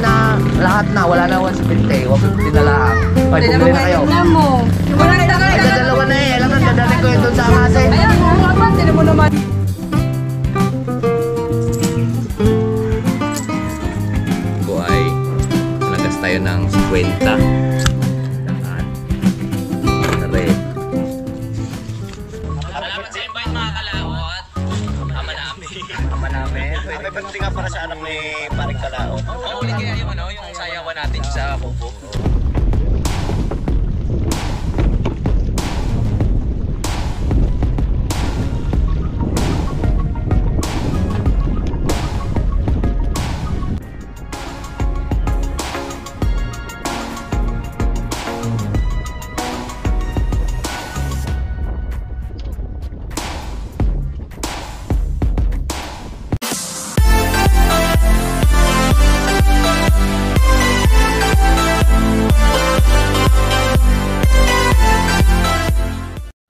na lahat na, wala na 170, 150 na lang. Ay, bumili na kayo. Ay, dadalawa na eh. Alam na, dadalhin ko yun doon sa amasin. Ayan, naman, tinan mo naman. Buhay. Nagas tayo ng 50. Pwede nga para sa anak ni Paring Kalao. Oo, ulit kaya yung sayawan natin sa kubo.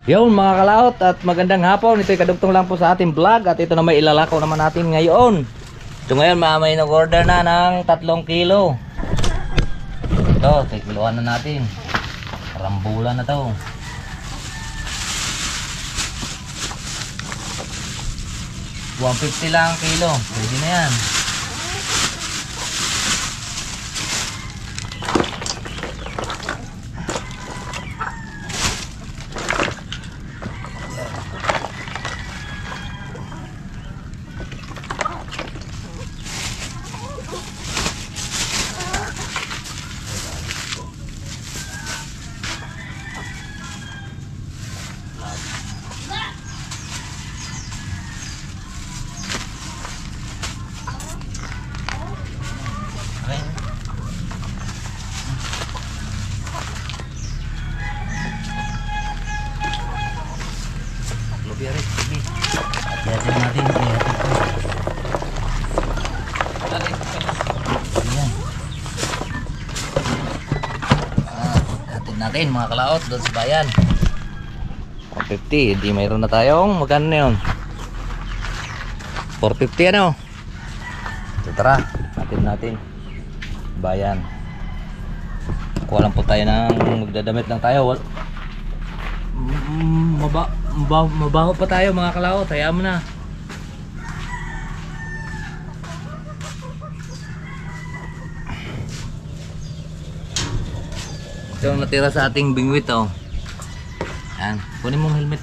Yun mga kalaot at magandang hapon. Ito'y kadugtong lang po sa ating vlog at ito na may ilalakaw naman natin ngayon. So ngayon may nag-order na ng 3 kilo. Ito, kikiluan na natin. Rambulan na to. $150 lang ang kilo. Pwede na yan. Hati-hati natin, hati-hati po. Ayan. Hati natin mga kalaot doon sa bayan. 450, hindi mayroon na tayong magkano na yun? 450 ano? So tara, natin natin bayan. Kuha lang po tayo ng magdadamit lang tayo. Mabaho pa tayo mga kalaot, hayaan mo na. Ito yung natira sa ating bingwit oh. Yan, kunin mong helmet.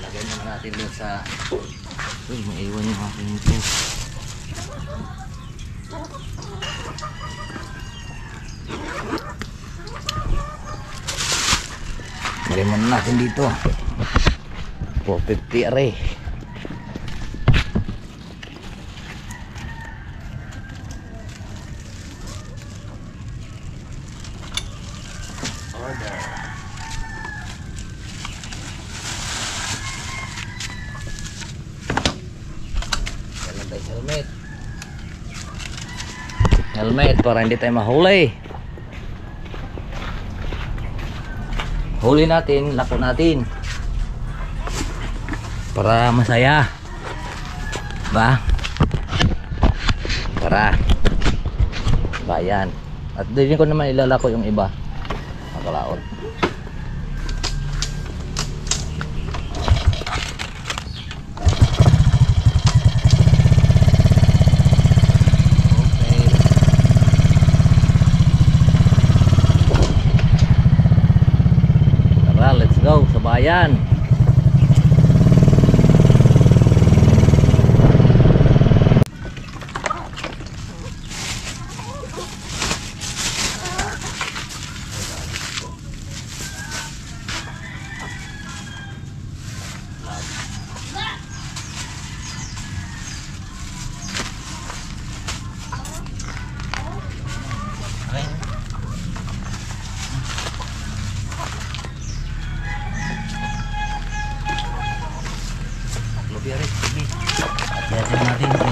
Lagyan naman natin dun sa... Uy, maiwan yung aking ito. Lagyan muna natin dito. 450 are. Helmet para hindi tayo mahuli. Huli natin, lako natin para masaya ba? Para bayan. At din ko naman ilalako yung iba makalaot. Let's go sa bayan. Hati-hati natin, hati-hati po.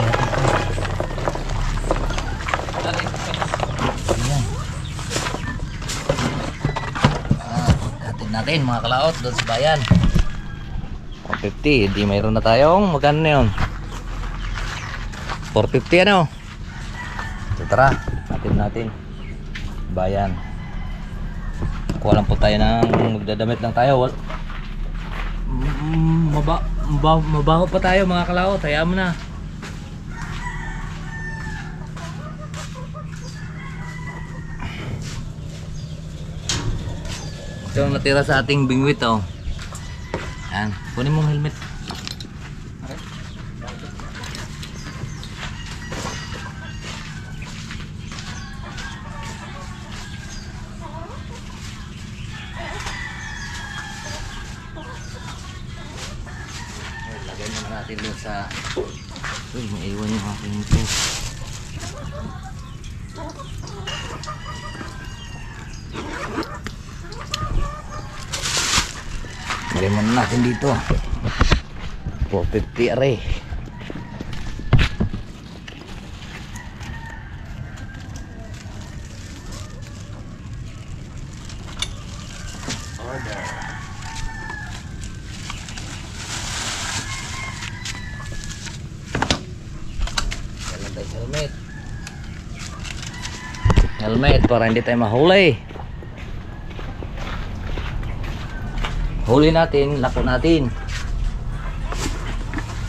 Hatid natin mga kalaot doon sa bayan. 450, di mayroon na tayong magkano na yun? 450 ano? So tara, hatid natin bayan. Kuha lang po tayo ng magdadamit lang tayo. Mabaho pa tayo mga kalaot, hayaan mo na. Ito ang natira sa ating bingwit oh. Yan, kunin mong helmet. Lagay muna natin dun sa... Uy, may iwan yung aking ito. Lagay muna natin dito. 450 aray. Helmet. Helmet para hindi tayo mahuli. Huli natin, lako natin.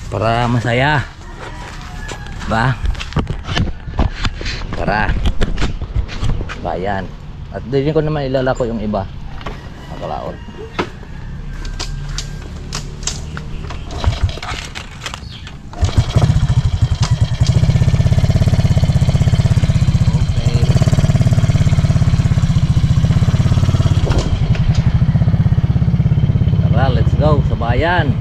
Para masaya. Ba? Para bayan. At din ko naman ilalako yung iba. Nakalaon. Let's go sa bayan.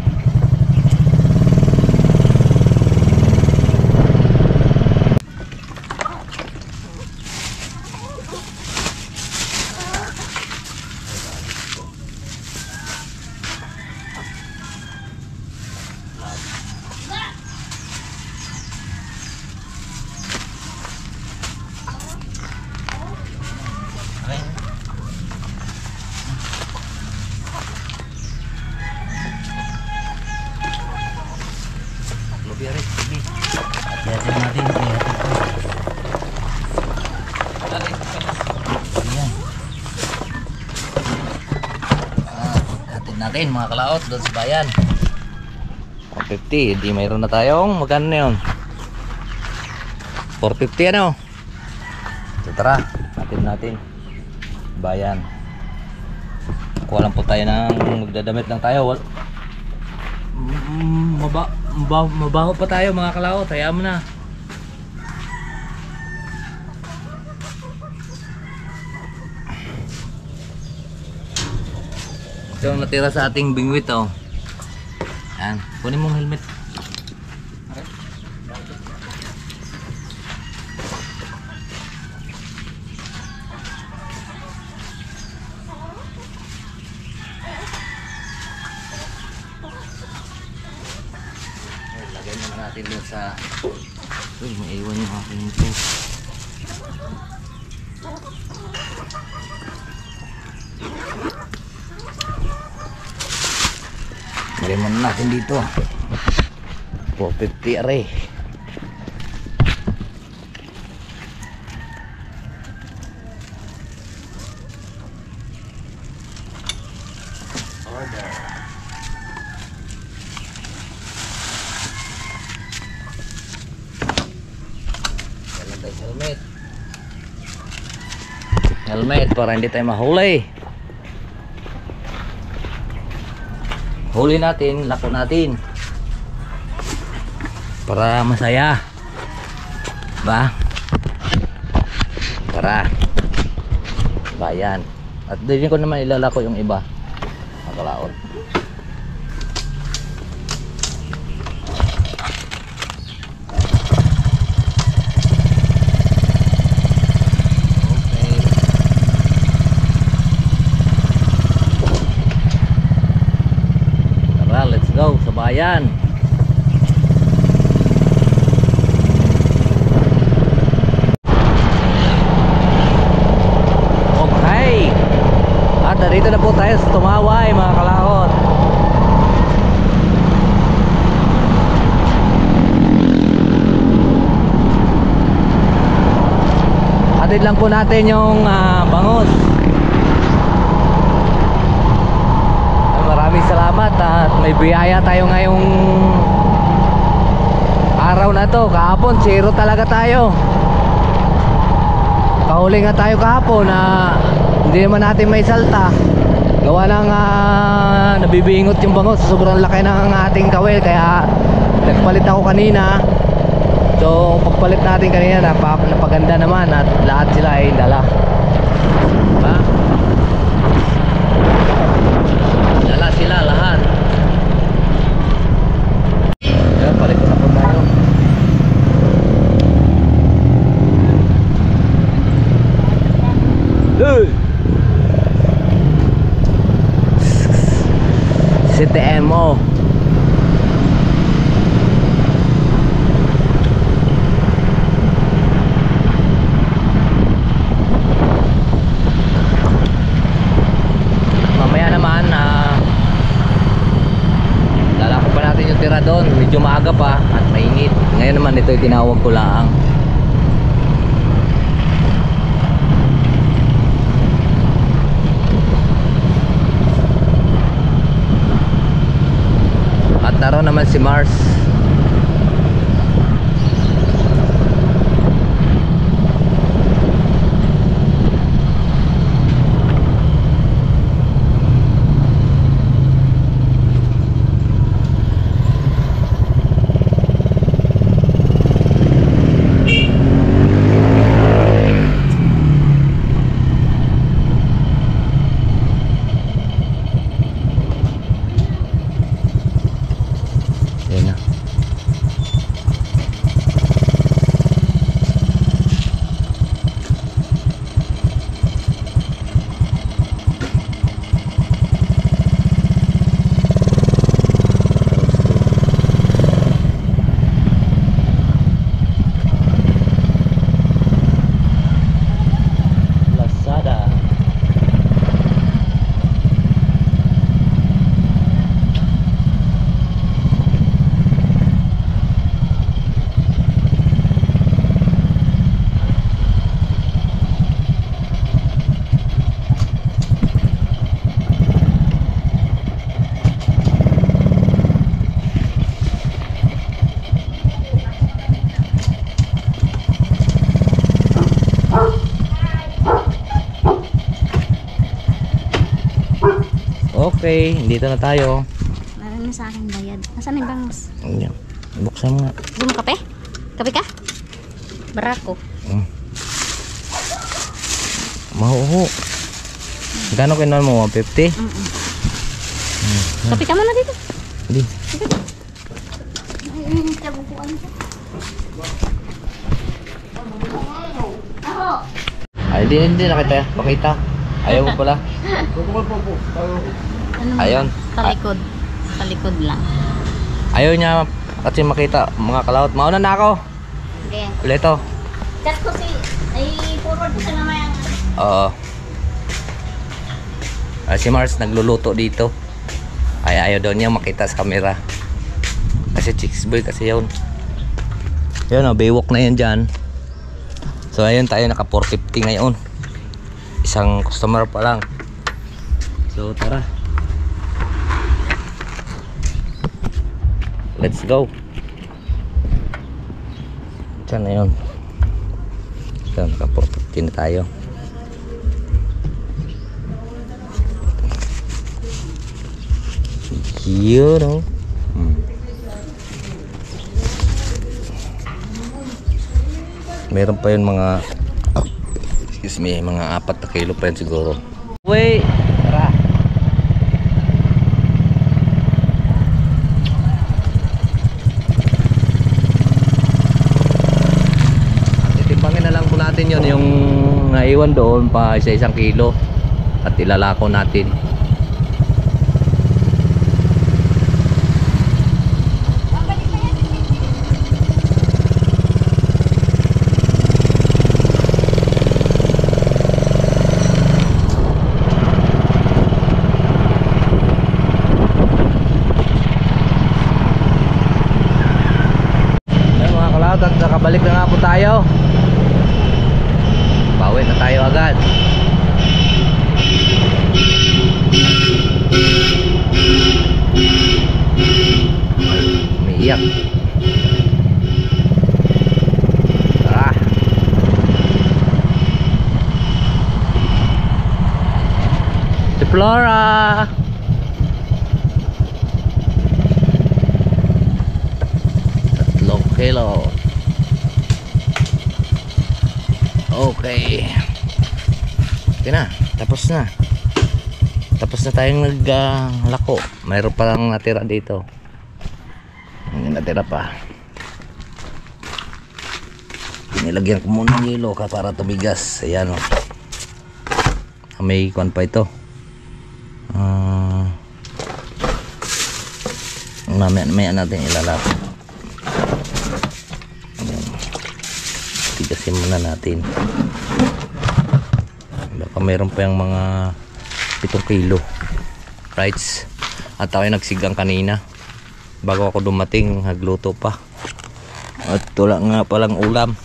Biarin, ini. Hati-hati natin, hati-hati ko. Ayan. Hatid natin mga kalaot doon sa bayan. 450, di mayroon na tayong magkano na yun? 450 ano? So tara, hatid natin bayan. Kuha lang po tayo ng magdadamit lang tayo. Mabaho pa tayo mga kalaot, hayaan mo na. Ito ang natira sa ating bingwit oh. Yan, kunin mong helmet. Lagay naman natin dun sa... Uy, may iwan yung aking ito. Lagay muna natin dito. 450 aray. Helmet. Helmet para hindi tayo mahuli. Huli natin, lako natin. Para masaya. Ba? Para bayan. At din ko naman ilalako yung iba. Nakalaon. Let's go sa bayan. Okay. At nandito na po tayo sa Tumaway mga kalahot. Atid lang po natin yung bangus. Maraming salamat at may biyaya tayo ngayong araw na to. Kahapon zero talaga tayo. Kahuli nga tayo kahapon na hindi naman natin may salta. Gawa ng nabibingot yung bangus. Sobrang laki ng ating kawel. Kaya nagpalit ako kanina. So pagpalit natin kanina napaganda naman. At lahat sila ay dala. Diba? Dala sila lahat. Kaya palit ko na po tayo. CTMO. Mamaya naman lalako pa natin yung tira doon. Medyo maaga pa at mainit. Ngayon naman ito tinawag ko lang. At naroon naman si Mars. Okay, dito na tayo. Meron na sa akin bayad. Nasaan yung bangus? Ayan. Buksan mo nga. Gusto mo kape? Kape ka? Barako. Mahuho. Gano'n kinuha mo? 150? Kape ka muna dito. Hindi. Ay, tagupuan ko. Ako. Ay, hindi na kita. Pakita. Ayaw mo pala. Ano mo? Ayun. Talikod. Talikod lang. Ayaw niya kasi makita mga kalawat. Mauna na ako. Okay. Uleto. Chat ko si... Ay, forward ko sa namayang. Oo. Si Mars nagluluto dito. Ay, ayaw daw niya makita sa camera. Kasi chicks boy kasi yun. Yun o, baywalk na yan dyan. So ayun tayo naka 450 ngayon. Isang customer pa lang. So tara. Let's go. Diyan na yun. So naka 450 na tayo. Yun o. Meron pa yun mga excuse me, mga 4 na kilo pa yun siguro. Wait, tara. Titimbangin na lang po natin yun, yung naiwan doon pa isa-1 kilo at ilalako natin. po tayo. Bawi na tayo agad. Umiiyak. Tara. Si Flora. Kilo. Okay. Okay na, tapos na. Tapos na tayong naglako. Mayroon pa lang natira dito. Hindi natira pa. Pinilagyan ko muna ng yelo para tumigas. Ayan o. May kuwan pa ito. Mamaya natin ilalapit. Tigasin muna natin. Baka mayroon pa yung mga 7 kilo rights. At ako nagsigang kanina bago ako dumating, nagluto pa. At wala nga palang ulam.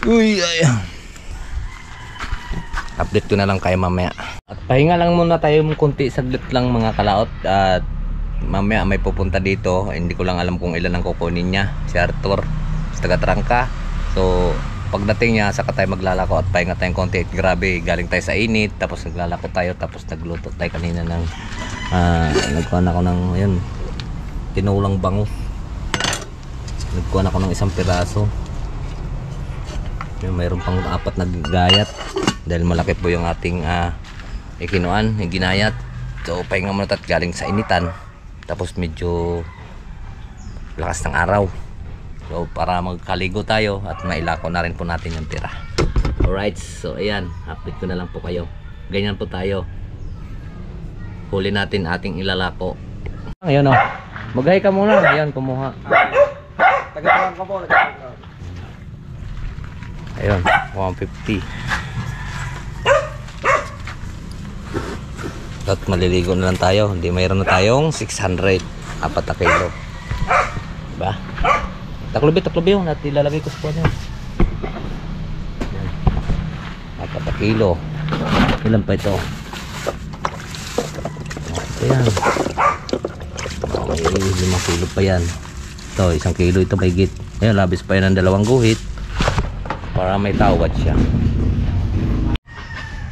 Uy, ay. Update ko na lang kayo mamaya. At pahinga lang muna tayo kunti, saglit lang mga kalaot. At mamaya may pupunta dito. Hindi ko lang alam kung ilan ang kukunin niya. Si Arthur, taga Trangka. So pagdating niya saka tayo maglalako at pahinga tayong konti. Grabe, galing tayo sa init, tapos naglalako tayo, tapos nagluto tayo kanina ng nagkuhan ako ng ayun, tinulang bango. Nagkuhan ako ng 1 piraso. Mayroon pang 4 na gayat dahil malaki po yung ating ikinuan, ginayat. So pahinga muna at galing sa initan, tapos medyo lakas ng araw. So para magkaligo tayo at mailako na rin po natin yung tira. Alright, so ayan, update ko na lang po kayo. Ganyan po tayo. Huli natin ating ilalako. Ayun o, mag-hi ka muna. Ayan, kumuha. Taga-tagang ka po. Ayun, 150. At maliligo na lang tayo. Hindi, mayroon na tayong 600. 4 na kilo. Diba? Taklobi yun at ilalagay ko sa puwan yun. 4 na kilo. Ilan pa ito? Ayan. May 5 kilo pa yan. Ito, 1 kilo ito may git. Ayan, labis pa yan ng 2 guhit para may tawad siya.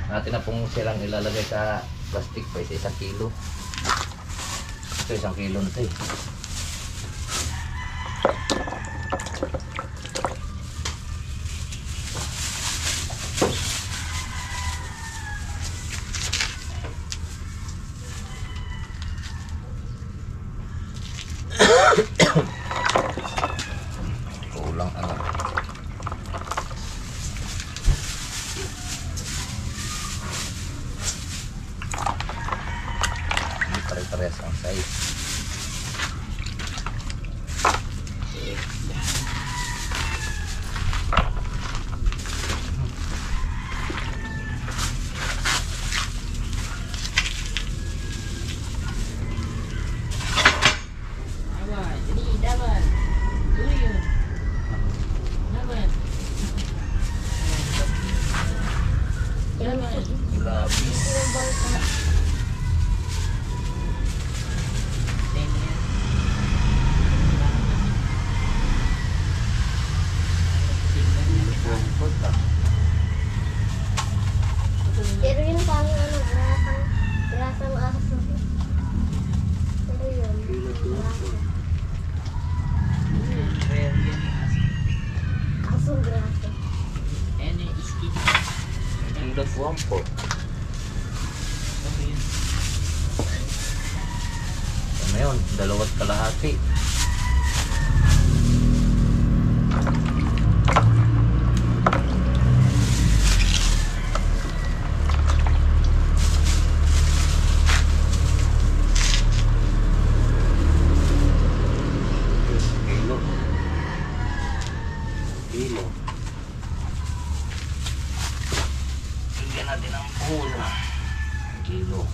Natin na pong silang ilalagay sa plastic pa isa 1 kilo. Ito 1 kilo na ito eh. Kulang ano. Hindi pare-pares ang size. Pero yun pang ano, grasang aso. Pero yun, asong graso. That's 1/4. Ano yun? 2 kalahati. Kilo. Bigyan natin ang puno. Kilo.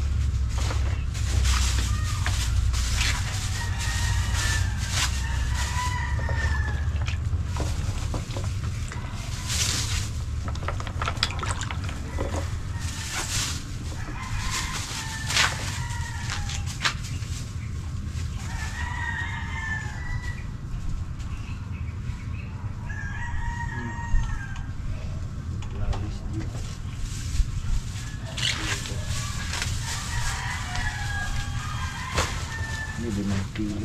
Hindi man kilo.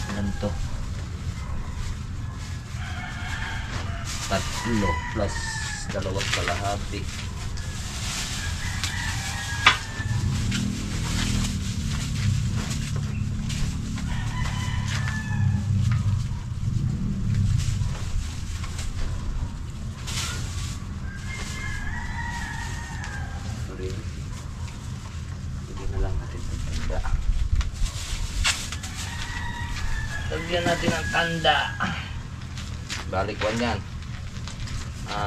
Ilan to? 3 plus 2.5. Lagyan natin ang tanda. Balik 1 yan.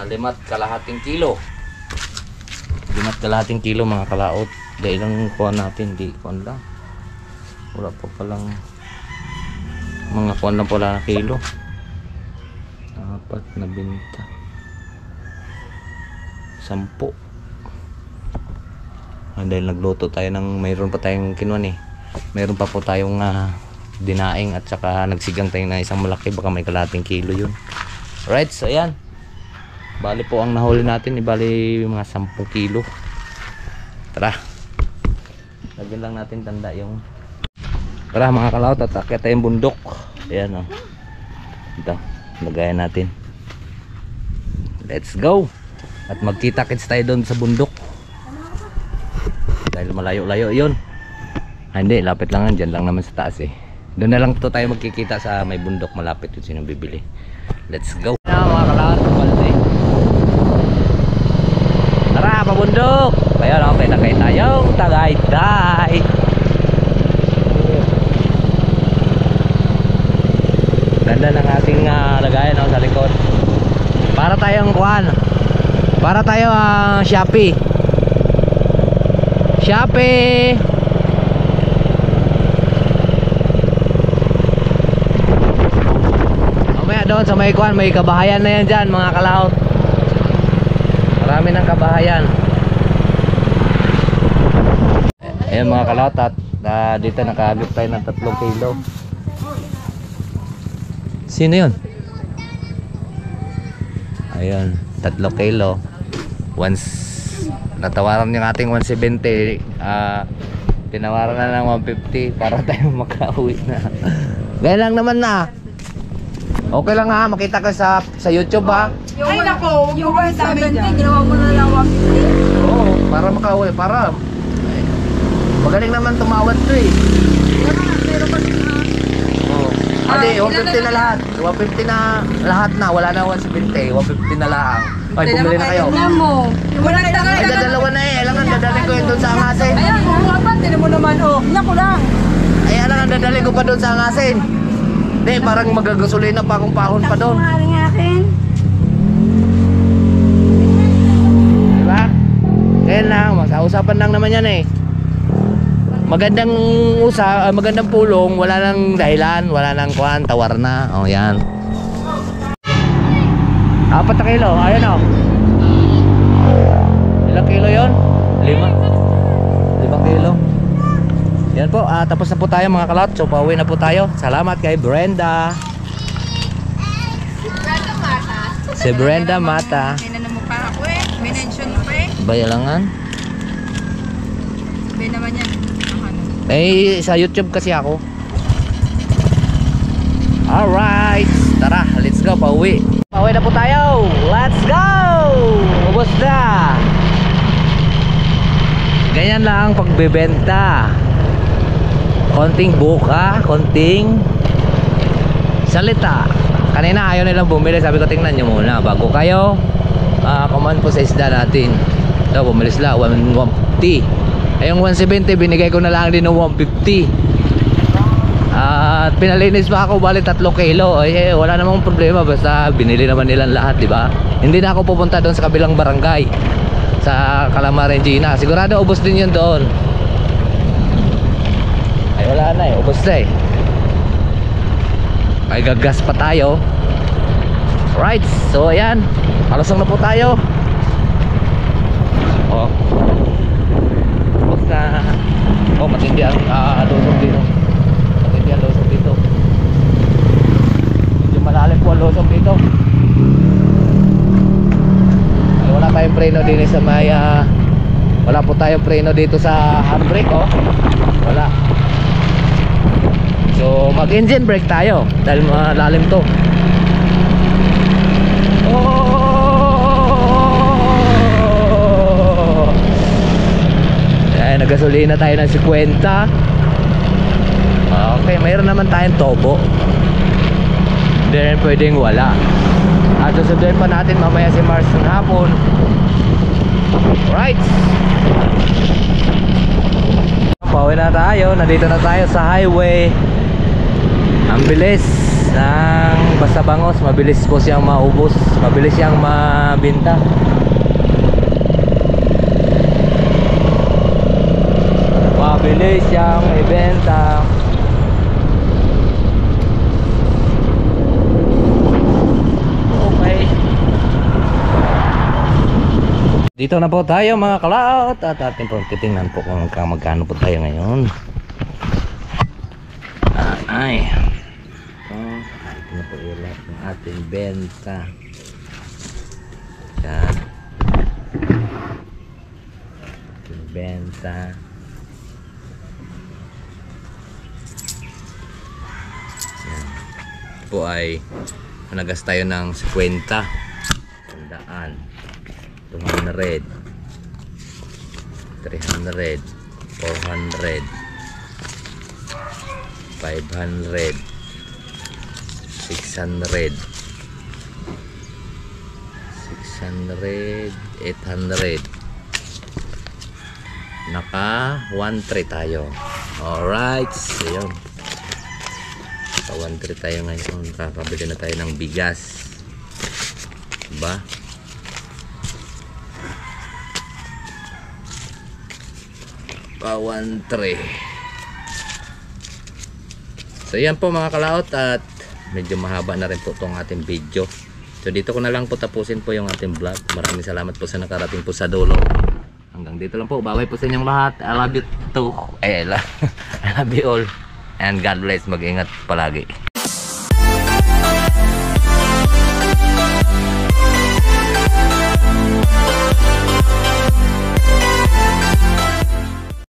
5.5 kilo. 5.5 kilo mga kalaot. Dahil lang kuha natin. Di kuha lang. Wala pa palang mga kuha lang pala na kilo. 4 na binta. 10. Dahil nagluto tayo ng mayroon pa tayong kinuha eh. Mayroon pa po tayong dinaing at saka nagsigang tayo na isang malaki, baka may kalating kilo yun. Right, so ayan, bali po ang nahuli natin, ibali mga 10 kilo. Tara, lagyan lang natin tanda yung, tara mga kalaot, at akyat tayong bundok. Ayan o, ito, lagayan natin. Let's go. At magkita-kits tayo doon sa bundok dahil malayo-layo yun. Hindi, lapit lang, dyan lang naman sa taas eh. Doon na lang to tayo magkikita sa may bundok, malapit yun sinong bibili. Let's go na mga kalaot, balde. Tara, pabundok. Kaya no, kay tayong Tagaytay. Ganda ng ating lagayan no, sa likod. Para tayong kuhan, para tayo Shopee. Shopee. Doon sa may kuan, may kabahayan na yan dyan mga kalaot. Marami ng kabahayan. Ayan mga kalaot, at dito nakahagip tayo ng 3 kilo. Sino yun? Ayan, 3 kilo. Once natawaran yung ating 170, tinawaran na ng 150 para tayo makauwi na. Gaya lang naman na. Okay lang ha, makita ka sa YouTube ha. Ay nako, yung 170, ginawa mo na lang 150. Oo, para makauwi, para magaling naman tumawad to eh. Meron pa din ha. Oo. Adi, 150 na lahat. 150 na lahat na, wala na 170, 150 na lang. Ay, bumili na kayo. Tignan mo. Yung wala na Ay, dadalawa na eh. Alangan, dadalhin ko yun doon sa angasin. Ayan, kung apat, tinan mo naman oh. Nako lang. Ay, alangan, dadalhin ko pa doon sa angasin. Hindi, parang magagasolina pa akong pahon pa doon. Diba? Kaya lang, usapan lang naman yan eh. Magandang magandang pulong, wala nang dahilan, wala nang kuhan, tawar na. O yan. 4 na kilo, ayan o. Ilang kilo yun? 5 kilo. Yan po, tapos na po tayo mga kalot. So pauwi na po tayo. Salamat kay Brenda. Si Brenda Mata. Minano mo pa ako eh. Minention mo pa eh. Bayalangan. Sabi naman yan. Eh, sa YouTube kasi ako. Alright, tara, let's go, pauwi. Pauwi na po tayo. Let's go. Ubos na. Ganyan lang pagbebenta. Konting buka, konting salita. Kanina ayaw nilang bumili. Sabi ko tingnan nyo muna bago kayo kuman po sa isda natin. So bumili sila 150. Ay yung 170 binigay ko na lang din ng 150. At pinalinis pa ako, bali 3 kilo. Ay wala namang problema, basta binili naman nilang lahat, di ba? Hindi na ako pupunta doon sa kabilang barangay sa Calamarenjina. Sigurado ubos din yun doon. Ay wala na eh, ubos na eh. Ay gagas pa tayo. Right, so ayan, kalusong na po tayo. Oh, ubos na. Oh, matindi ang lusong dito. Matindi ang lusong dito. Medyo malalim po ang lusong dito. Ay wala tayong preno din sa may Wala po tayong preno dito sa handbrake, oh. Wala. So mag engine brake tayo dahil malalim to. Oh! Ayan, nagasolina tayo ng 50. Okay, mayroon naman tayong turbo. Hindi rin pwedeng wala. At susunduin pa natin mamaya si Mars ng hapon. Right. Pauwi na tayo. Nandito na tayo sa highway. Ang bilis ng Basta Bangos. Mabilis po siyang maubos. Mabilis siyang mabinta. Mabilis siyang ibenta. Okay. Dito na po tayo mga kalaot. At ating po titingnan po kung magkano po tayo ngayon. Ay. Ito na po ulit ng ating benta. Yan. Ating benta. Yan. Ito po ay nagas tayo ng 50. 100. 200. 300. 400. 500, 600, 800. Naka 1.3 tayo. Alright, so yun. Naka 1.3 tayo ngayon. Kakabili na tayo ng bigas. Diba? Pa 1.3. So yan po mga kalaot, at medyo mahaba na rin po itong ating video. So dito ko na lang po tapusin po yung ating vlog. Maraming salamat po sa nakarating po sa dulo. Hanggang dito lang po. Bye-bye po sa inyong lahat. I love you too. I love you all. And God bless. Mag-ingat palagi.